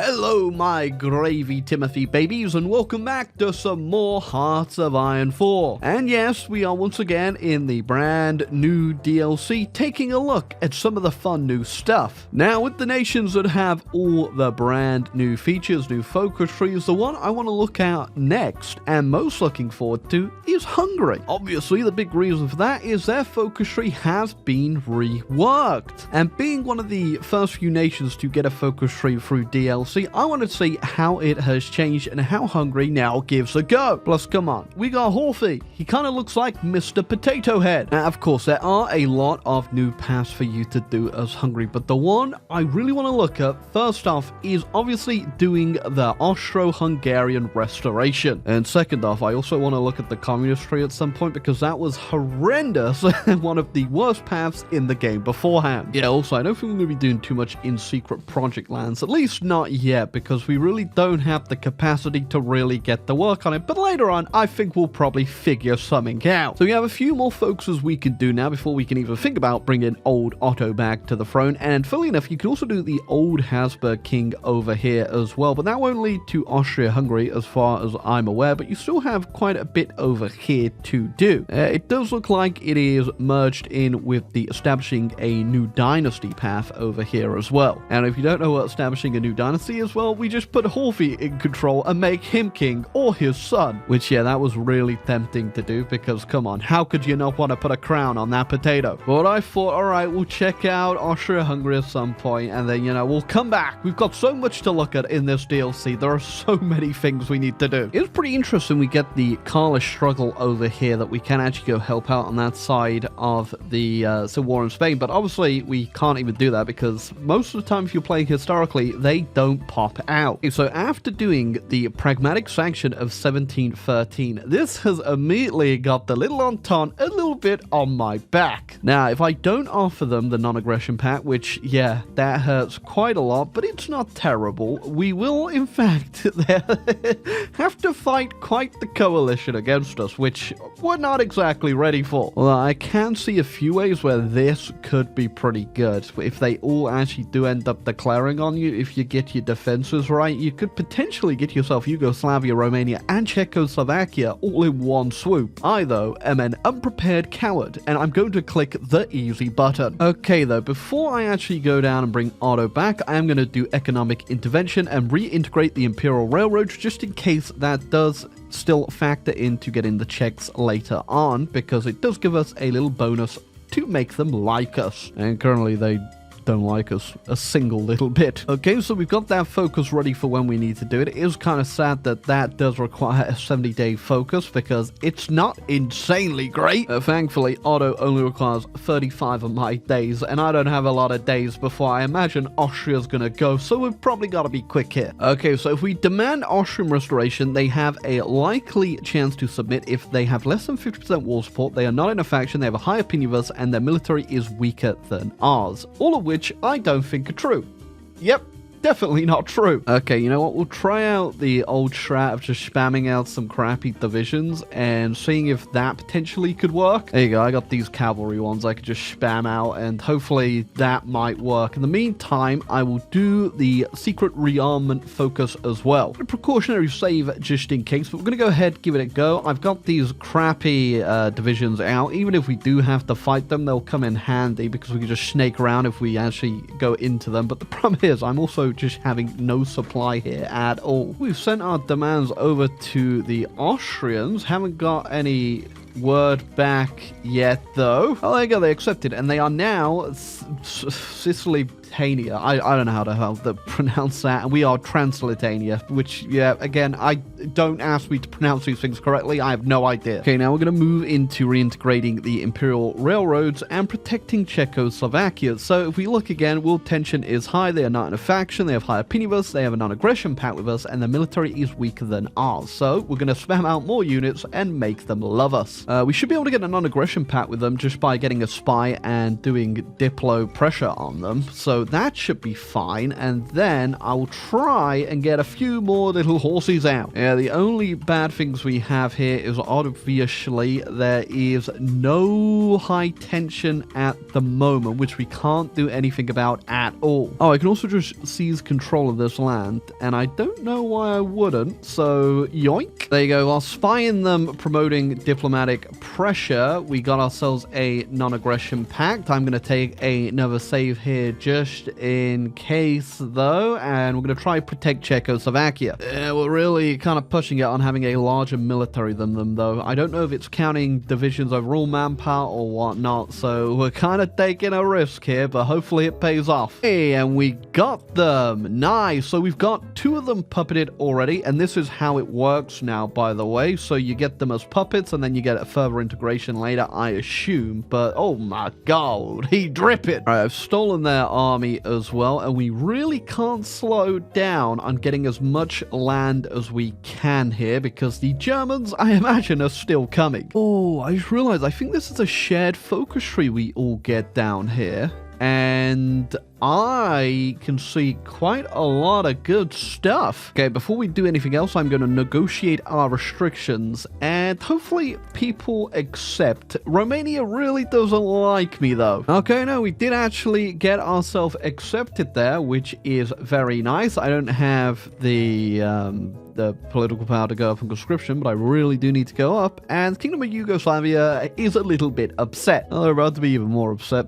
Hello, my gravy Timothy babies, and welcome back to some more Hearts of Iron 4. And yes, we are once again in the brand new DLC, taking a look at some of the fun new stuff. Now, with the nations that have all the brand new features, new focus trees, the one I want to look at next, and most looking forward to, is Hungary. Obviously, the big reason for that is their focus tree has been reworked. And being one of the first few nations to get a focus tree through DLC, I want to see how it has changed and how Hungary now gives a go. Plus, come on, we got Horthy. He kind of looks like Mr. Potato Head. Now, of course, there are a lot of new paths for you to do as Hungary, but the one I really want to look at first off is obviously doing the Austro-Hungarian restoration. And second off, I also want to look at the communist tree at some point because that was horrendous and one of the worst paths in the game beforehand. Yeah, also, I don't think we're going to be doing too much in secret project lands, at least not yet, because we really don't have the capacity to really get to work on it, but later on I think we'll probably figure something out. So we have a few more focuses we can do now before we can even think about bringing old Otto back to the throne, and funnily enough you can also do the old Habsburg king over here as well, but that won't lead to Austria-Hungary as far as I'm aware, but you still have quite a bit over here to do. It does look like it is merged in with the establishing a new dynasty path over here as well, and if you don't know what establishing a new dynasty as well, we just put Horthy in control and make him king or his son, which yeah, that was really tempting to do because come on, how could you not want to put a crown on that potato? But I thought, alright, we'll check out Austria-Hungary at some point and then, you know, we'll come back. We've got so much to look at in this DLC. There are so many things we need to do. It's pretty interesting we get the Carlist struggle over here that we can actually go help out on that side of the Civil War in Spain, but obviously we can't even do that because most of the time if you're playing historically, they don't pop out. So after doing the pragmatic sanction of 1713, this has immediately got the little Entente a little bit on my back. Now, if I don't offer them the non-aggression pact, which, yeah, that hurts quite a lot, but it's not terrible, we will, in fact, have to fight quite the coalition against us, which we're not exactly ready for. Well, I can see a few ways where this could be pretty good. If they all actually do end up declaring on you, if you get your defenses right, you could potentially get yourself Yugoslavia, Romania, and Czechoslovakia all in one swoop. I, though, am an unprepared coward, and I'm going to click the easy button. Okay, though, before I actually go down and bring Otto back, I am going to do economic intervention and reintegrate the Imperial Railroads, just in case that does still factor into getting the Czechs later on, because it does give us a little bonus to make them like us. And currently they don't like us a single little bit. Okay, so we've got that focus ready for when we need to do it. It is kind of sad that that does require a 70-day focus because it's not insanely great. Thankfully, Otto only requires 35 of my days, and I don't have a lot of days before I imagine Austria's gonna go, so we've probably got to be quick here. Okay, so if we demand Austrian restoration, they have a likely chance to submit if they have less than 50% war support, they are not in a faction, they have a high opinion of us, and their military is weaker than ours. All of which I don't think are true. Yep, definitely not true. Okay, you know what? We'll try out the old strat of just spamming out some crappy divisions and seeing if that potentially could work. There you go. I got these cavalry ones I could just spam out and hopefully that might work. In the meantime, I will do the secret rearmament focus as well. A precautionary save just in case, but we're going to go ahead, give it a go. I've got these crappy divisions out. Even if we do have to fight them, they'll come in handy because we can just snake around if we actually go into them. But the problem is, I'm also just having no supply here at all. We've sent our demands over to the Austrians, haven't got any word back yet though. Oh, there you go, they accepted, and they are now Sicily. I don't know how to pronounce that, and we are Transylvania, which, yeah, again, don't ask me to pronounce these things correctly, I have no idea. Okay, now we're going to move into reintegrating the Imperial Railroads and protecting Czechoslovakia. So if we look again, world tension is high, they are not in a faction, they have high opinion of us, they have a non-aggression pact with us, and their military is weaker than ours. So we're going to spam out more units and make them love us. We should be able to get a non-aggression pact with them just by getting a spy and doing Diplo pressure on them. So So that should be fine. And then I'll try and get a few more little horses out. Yeah, the only bad things we have here is obviously there is no high tension at the moment, which we can't do anything about at all. Oh, I can also just seize control of this land, and I don't know why I wouldn't, so yoink. There you go. While spying them, promoting diplomatic pressure, we got ourselves a non-aggression pact. I'm going to take another save here just in case, though, and we're going to try protect Czechoslovakia. We're really kind of pushing it on having a larger military than them, though. I don't know if it's counting divisions overall manpower or whatnot, so we're kind of taking a risk here, but hopefully it pays off. Hey, and we got them. Nice. So we've got 2 of them puppeted already, and this is how it works now, by the way. So you get them as puppets, and then you get a further integration later, I assume. But oh my god, he drip it. All right, I've stolen their army as well, and we really can't slow down on getting as much land as we can here, because the Germans, I imagine, are still coming. Oh, I just realized, I think this is a shared focus tree we all get down here. And I can see quite a lot of good stuff. Okay, before we do anything else, I'm going to negotiate our restrictions, and hopefully people accept. Romania really doesn't like me, though. Okay, no, we did actually get ourselves accepted there, which is very nice. I don't have the political power to go up in conscription, but I really do need to go up, and Kingdom of Yugoslavia is a little bit upset. Well, they're about to be even more upset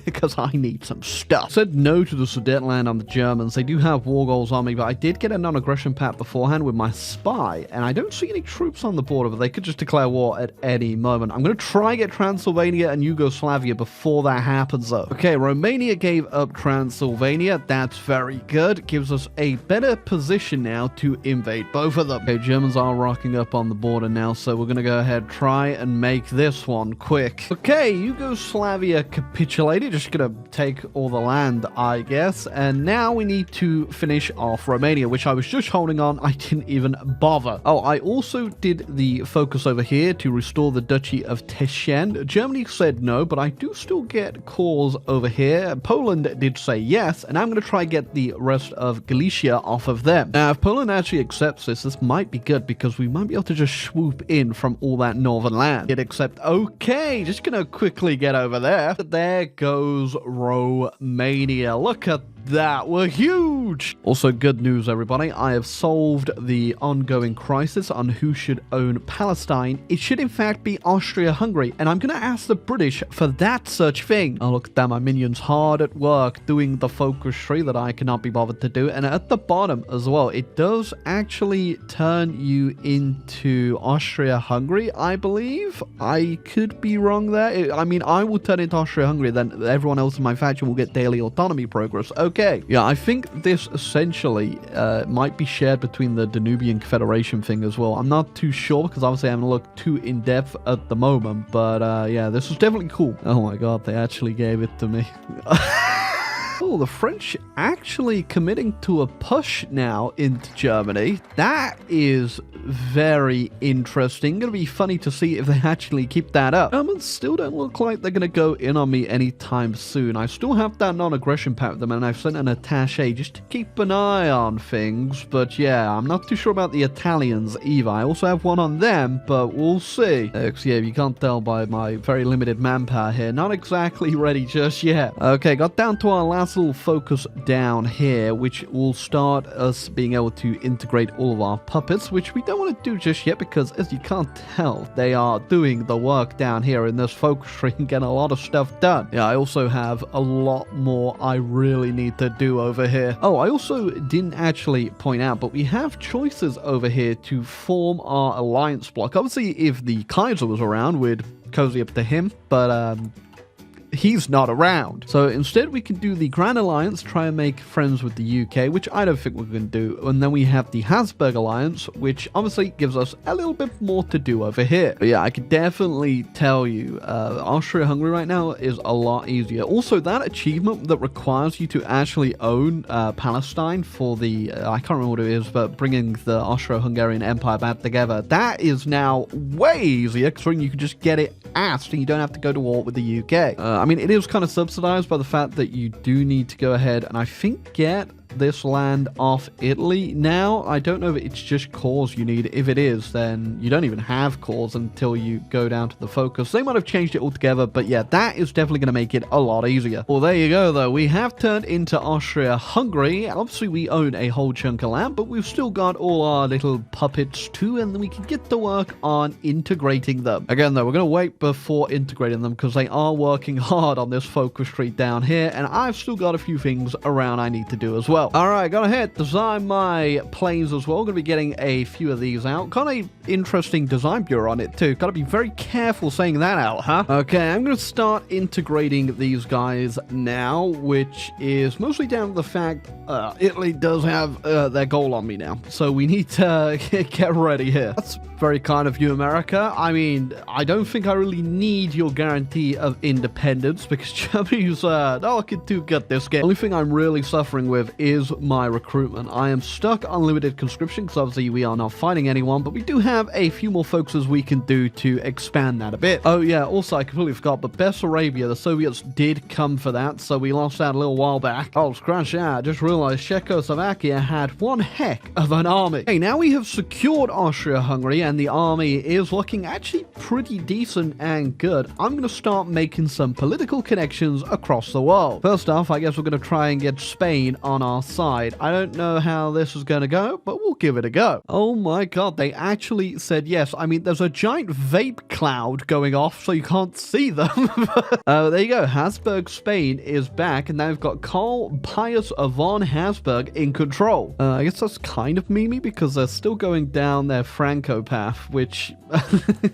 because I need some stuff. Said no to the Sudetenland on the Germans. They do have war goals on me, but I did get a non-aggression pact beforehand with my spy, and I don't see any troops on the border, but they could just declare war at any moment. I'm going to try and get Transylvania and Yugoslavia before that happens, though. Okay, Romania gave up Transylvania. That's very good. Gives us a better position now to invade both of them. Okay, Germans are rocking up on the border now, so we're going to go ahead, try and make this one quick. Okay, Yugoslavia capitulated. Just going to take all the land, I guess. And now we need to finish off Romania, which I was just holding on. I didn't even bother. Oh, I also did the focus over here to restore the Duchy of Teschen. Germany said no, but I do still get calls over here. Poland did say yes, and I'm going to try and get the rest of Galicia off of them. Now, if Poland actually accepts this might be good, because we might be able to just swoop in from all that northern land. It accept. Okay, just gonna quickly get over there. There goes Romania. Look at that. We're huge. Also, good news, everybody. I have solved the ongoing crisis on who should own Palestine. It should, in fact, be Austria-Hungary, and I'm going to ask the British for that such thing. Oh, look at that. My minions hard at work doing the focus tree that I cannot be bothered to do. And at the bottom as well, it does actually turn you into Austria-Hungary, I believe. I could be wrong there. I mean, I will turn into Austria-Hungary, then everyone else in my faction will get daily autonomy progress. Okay, yeah, I think this essentially might be shared between the Danubian Confederation thing as well. I'm not too sure, because obviously I haven't looked too in-depth at the moment, but yeah, this is definitely cool. Oh my god, they actually gave it to me. Oh, the French actually committing to a push now into Germany. That is very interesting. Gonna be funny to see if they actually keep that up. Germans still don't look like they're gonna go in on me anytime soon. I still have that non-aggression pact with them, and I've sent an attaché just to keep an eye on things. But yeah, I'm not too sure about the Italians either. I also have one on them, but we'll see. Yeah, you can't tell by my very limited manpower here. Not exactly ready just yet. Okay, got down to our last little focus down here, which will start us being able to integrate all of our puppets, which we don't want to do just yet, because as you can't tell, they are doing the work down here in this focus tree and getting a lot of stuff done. Yeah, I also have a lot more I really need to do over here. Oh, I also didn't actually point out, but we have choices over here to form our alliance block. Obviously, if the Kaiser was around, we'd cozy up to him, but he's not around. So instead we can do the Grand Alliance, try and make friends with the UK, which I don't think we're going to do. And then we have the Habsburg Alliance, which obviously gives us a little bit more to do over here. But yeah, I could definitely tell you, Austria-Hungary right now is a lot easier. Also, that achievement that requires you to actually own Palestine for the, I can't remember what it is, but bringing the Austro-Hungarian Empire back together, that is now way easier, considering you can just get it asked and you don't have to go to war with the UK. I mean, it is kind of subsidized by the fact that you do need to go ahead and I think get this land off Italy now. I don't know if it's just cores you need. If it is, then you don't even have cores until you go down to the focus. They might have changed it altogether, but yeah, that is definitely going to make it a lot easier. Well, there you go, though. We have turned into Austria, Hungary. Obviously, we own a whole chunk of land, but we've still got all our little puppets too, and then we can get to work on integrating them. Again, though, we're going to wait before integrating them because they are working hard on this focus tree down here, and I've still got a few things around I need to do as well. Alright, go ahead, design my planes as well. Going to be getting a few of these out. Kind of interesting design bureau on it too. Got to be very careful saying that out, huh? Okay, I'm going to start integrating these guys now, which is mostly down to the fact Italy does have their goal on me now. So we need to get ready here. That's very kind of you, America. I mean, I don't think I really need your guarantee of independence because Germany's not looking too good this game. The only thing I'm really suffering with is my recruitment. I am stuck on limited conscription because obviously we are not fighting anyone, but we do have a few more focuses we can do to expand that a bit. Oh yeah, also I completely forgot, but Bessarabia, the Soviets did come for that, so we lost that a little while back. Oh, scratch that. I just realized Czechoslovakia had one heck of an army. Hey, now we have secured Austria-Hungary and the army is looking actually pretty decent and good. I'm going to start making some political connections across the world. First off, I guess we're going to try and get Spain on our side. I don't know how this is going to go, but we'll give it a go. Oh my god, they actually said yes. I mean, there's a giant vape cloud going off, so you can't see them. There you go. Habsburg Spain is back, and now we've got Karl Pius von Habsburg in control. I guess that's kind of memey because they're still going down their Franco path, which,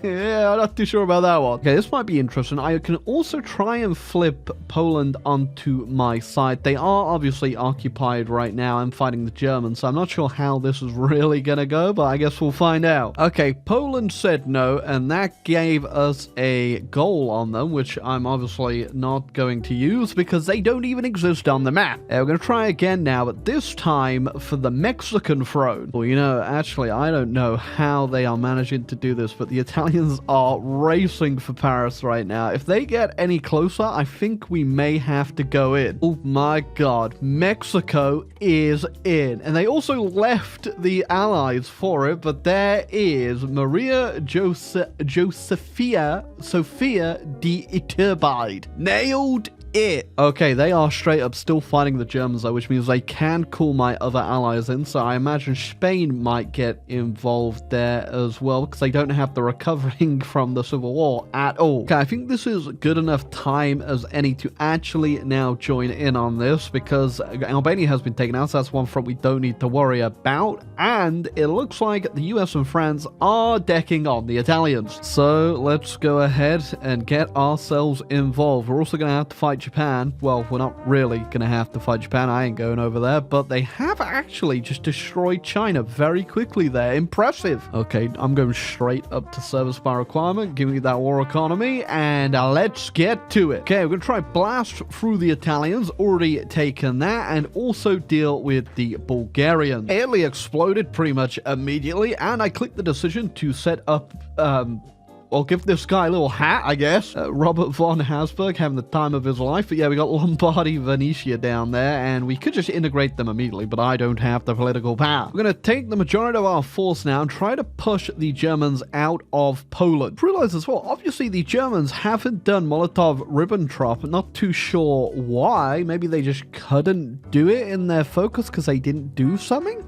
yeah, I'm not too sure about that one. Okay, this might be interesting. I can also try and flip Poland onto my side. They are obviously occupied right now and fighting the Germans, so I'm not sure how this is really gonna go, but I guess we'll find out. Okay, Poland said no, and that gave us a goal on them, which I'm obviously not going to use because they don't even exist on the map. We're gonna try again now, but this time for the Mexican throne. Well, you know, actually, I don't know how they are managing to do this, but the Italians are racing for Paris right now. If they get any closer, I think we may have to go in. Oh my god, Mexico is in. And they also left the allies for it, but there is Maria Sophia de Iturbide. Nailed it. Okay, they are straight up still fighting the Germans though, which means they can call my other allies in, so I imagine Spain might get involved there as well because they don't have the recovering from the Civil War at all. Okay, I think this is good enough time as any to actually now join in on this because Albania has been taken out, so that's one front we don't need to worry about, and it looks like the US and France are decking on the Italians. So let's go ahead and get ourselves involved. We're also going to have to fight Japan. Well, we're not really going to have to fight Japan. I ain't going over there, but they have actually just destroyed China very quickly there. Impressive. Okay, I'm going straight up to service by requirement. Give me that war economy, and let's get to it. Okay, we're going to try blast through the Italians. Already taken that, and also deal with the Bulgarians. Italy exploded pretty much immediately, and I clicked the decision to set up, I'll give this guy a little hat, I guess. Robert von Habsburg having the time of his life. But yeah, we got Lombardy, Venetia down there, and we could just integrate them immediately, but I don't have the political power. We're going to take the majority of our force now and try to push the Germans out of Poland. Realize as well, obviously the Germans haven't done Molotov-Ribbentrop. Not too sure why. Maybe they just couldn't do it in their focus because they didn't do something?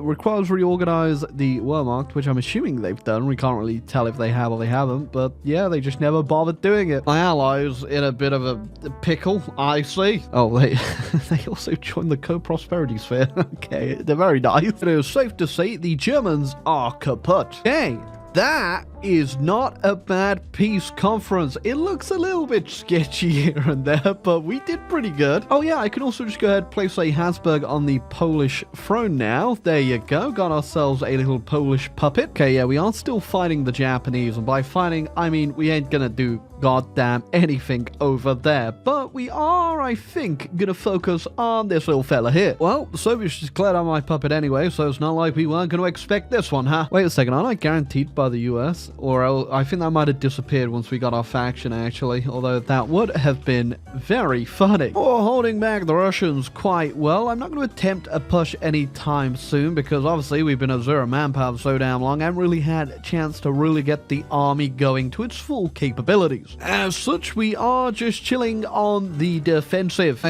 Requires reorganize the Wehrmacht, which I'm assuming they've done. We can't really tell if they have or they haven't, but yeah, they just never bothered doing it. My allies in a bit of a pickle, I see. Oh, they also joined the co-prosperity sphere. Okay, they're very nice. It is safe to say the Germans are kaput. Okay, that is not a bad peace conference. It looks a little bit sketchy here and there, but we did pretty good. Oh yeah, I can also just go ahead and place a Habsburg on the Polish throne now. There you go. Got ourselves a little Polish puppet. Okay, yeah, we are still fighting the Japanese, and by fighting, I mean we ain't gonna do goddamn anything over there. But we are, I think, gonna focus on this little fella here. Well, the Soviets just cleared out my puppet anyway, so it's not like we weren't gonna expect this one, huh? Wait a second, aren't I guaranteed by the US? Or I think that might have disappeared once we got our faction, actually, although that would have been very funny. Or holding back the Russians quite well. I'm not going to attempt a push anytime soon because obviously we've been at zero manpower so damn long. I haven't really had a chance to really get the army going to its full capabilities. As such, we are just chilling on the defensive.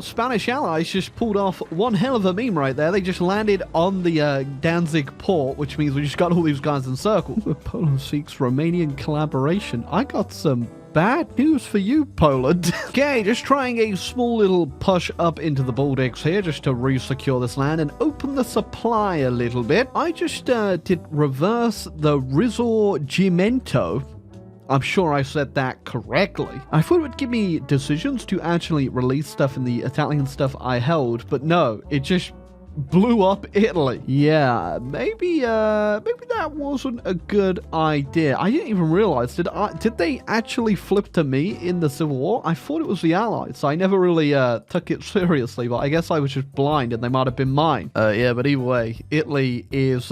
Spanish allies just pulled off one hell of a meme right there. They just landed on the Danzig port, which means we just got all these guys encircled. Poland seeks Romanian collaboration. I got some bad news for you, Poland. Okay, just trying a small little push up into the Baltics here just to re-secure this land and open the supply a little bit. I just did reverse the Risorgimento. I'm sure I said that correctly. I thought it would give me decisions to actually release stuff in the Italian stuff I held, but no, it just blew up Italy. Yeah, maybe that wasn't a good idea. I didn't even realize, did they actually flip to me in the Civil War? I thought it was the Allies, so I never really took it seriously, but I guess I was just blind and they might have been mine. Yeah, but either way, Italy is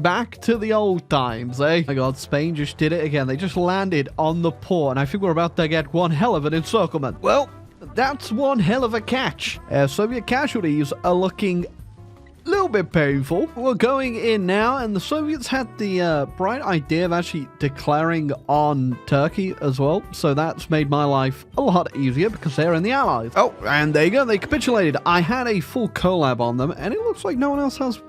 back to the old times, eh? My god, Spain just did it again. They just landed on the port, and I think we're about to get one hell of an encirclement. Well, that's one hell of a catch. Soviet casualties are looking little bit painful. We're going in now, and the Soviets had the bright idea of actually declaring on Turkey as well, so that's made my life a lot easier because they're in the Allies. Oh, and there you go, they capitulated. I had a full collab on them, and it looks like no one else has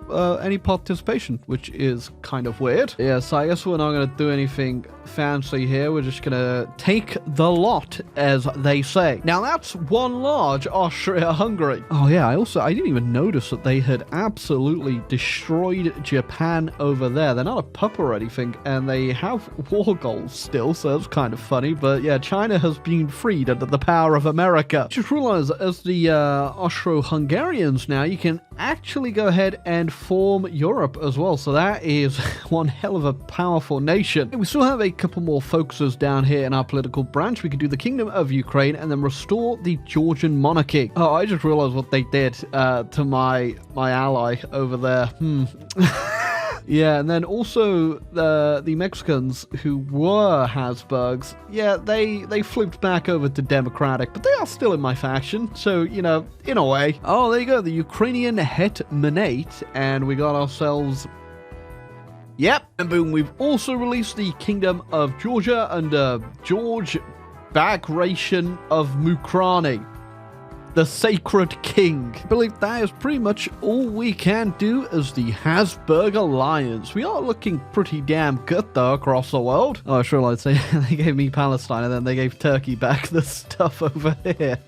any participation, which is kind of weird. Yeah, so I guess we're not going to do anything fancy here. We're just going to take the lot, as they say. Now, that's one large Austria-Hungary. Oh, yeah, I didn't even notice that they had absolutely destroyed Japan over there. They're not a pup or anything, and they have war goals still, so that's kind of funny. But yeah, China has been freed under the power of America. Just realized as the Austro-Hungarians now, you can actually go ahead and form Europe as well. So that is one hell of a powerful nation. We still have a couple more focuses down here in our political branch. We could do the Kingdom of Ukraine and then restore the Georgian monarchy. Oh, I just realized what they did to my ally over there. Yeah, and then also the Mexicans who were Habsburgs, yeah, they flipped back over to Democratic, but they are still in my faction, so, you know, in a way. Oh, there you go, the Ukrainian Hetmanate, and we got ourselves... Yep, and boom, we've also released the Kingdom of Georgia under George Bagration of Mukrani, the Sacred King. I believe that is pretty much all we can do as the Habsburg Alliance. We are looking pretty damn good though across the world. Oh, I sure like to say they gave me Palestine and then they gave Turkey back the stuff over here.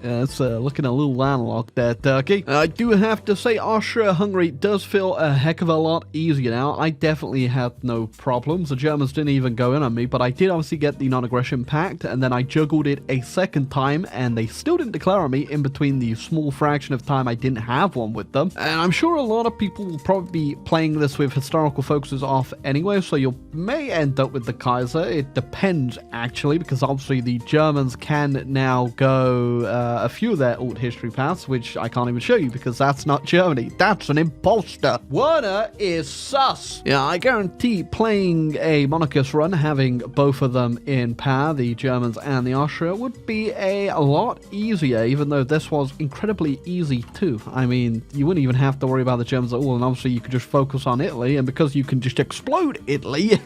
Yeah, it's looking a little landlocked there, Turkey. I do have to say Austria-Hungary does feel a heck of a lot easier now. I definitely had no problems. The Germans didn't even go in on me, but I did obviously get the non-aggression pact, and then I juggled it a second time and they still didn't declare on me in between the small fraction of time I didn't have one with them. And I'm sure a lot of people will probably be playing this with historical focuses off anyway, so you may end up with the Kaiser. It depends, actually, because obviously the Germans can now go a few of their alt history paths, which I can't even show you because that's not Germany. That's an imposter. Werner is sus. Yeah, I guarantee playing a monarchist run, having both of them in power, the Germans and the Austria, would be a lot easier, even though this was incredibly easy too. I mean, you wouldn't even have to worry about the Germans at all, and obviously you could just focus on Italy, and because you can just explode Italy,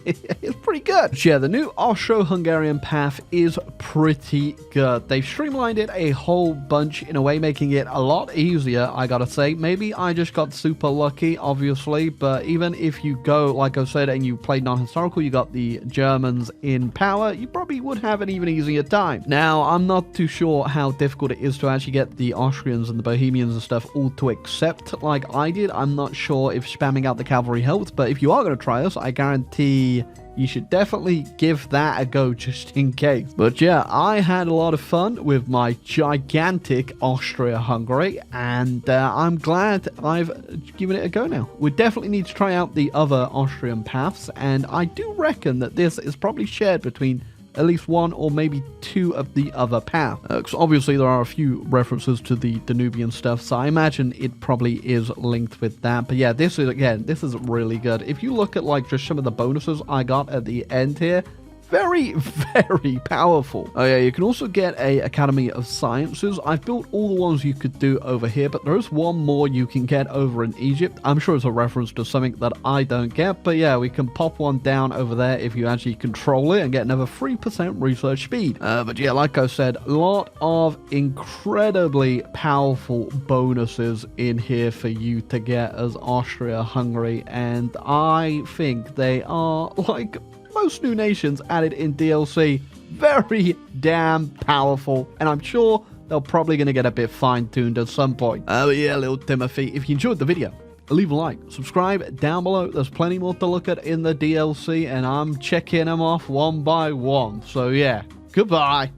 it's pretty good. But yeah, the new Austro-Hungarian path is pretty good. They've streamlined it a whole bunch in a way, making it a lot easier, I gotta say. Maybe I just got super lucky, obviously, but even if you go, like I said, and you played non-historical, you got the Germans in power, you probably would have an even easier time. Now, I'm not too sure how difficult it is to actually get the Austrians and the Bohemians and stuff all to accept like I did. I'm not sure if spamming out the cavalry helped, but if you are going to try this, I guarantee you should definitely give that a go just in case. But yeah, I had a lot of fun with my gigantic Austria-Hungary, and I'm glad I've given it a go now. We definitely need to try out the other Austrian paths, and I do reckon that this is probably shared between at least one or maybe two of the other paths. Because obviously there are a few references to the Danubian stuff, so I imagine it probably is linked with that. But yeah, this is really good. If you look at like just some of the bonuses I got at the end here, very, very powerful. Oh yeah, you can also get a Academy of Sciences. I've built all the ones you could do over here, but there's one more you can get over in Egypt. I'm sure it's a reference to something that I don't get, but yeah, we can pop one down over there if you actually control it and get another 3% research speed. But yeah, like I said, a lot of incredibly powerful bonuses in here for you to get as Austria, Hungary, and I think they are, like most new nations added in DLC, very damn powerful, and I'm sure they're probably going to get a bit fine-tuned at some point. Oh yeah, little Timothy, if you enjoyed the video, leave a like, subscribe down below. There's plenty more to look at in the DLC, and I'm checking them off one by one. So yeah, goodbye.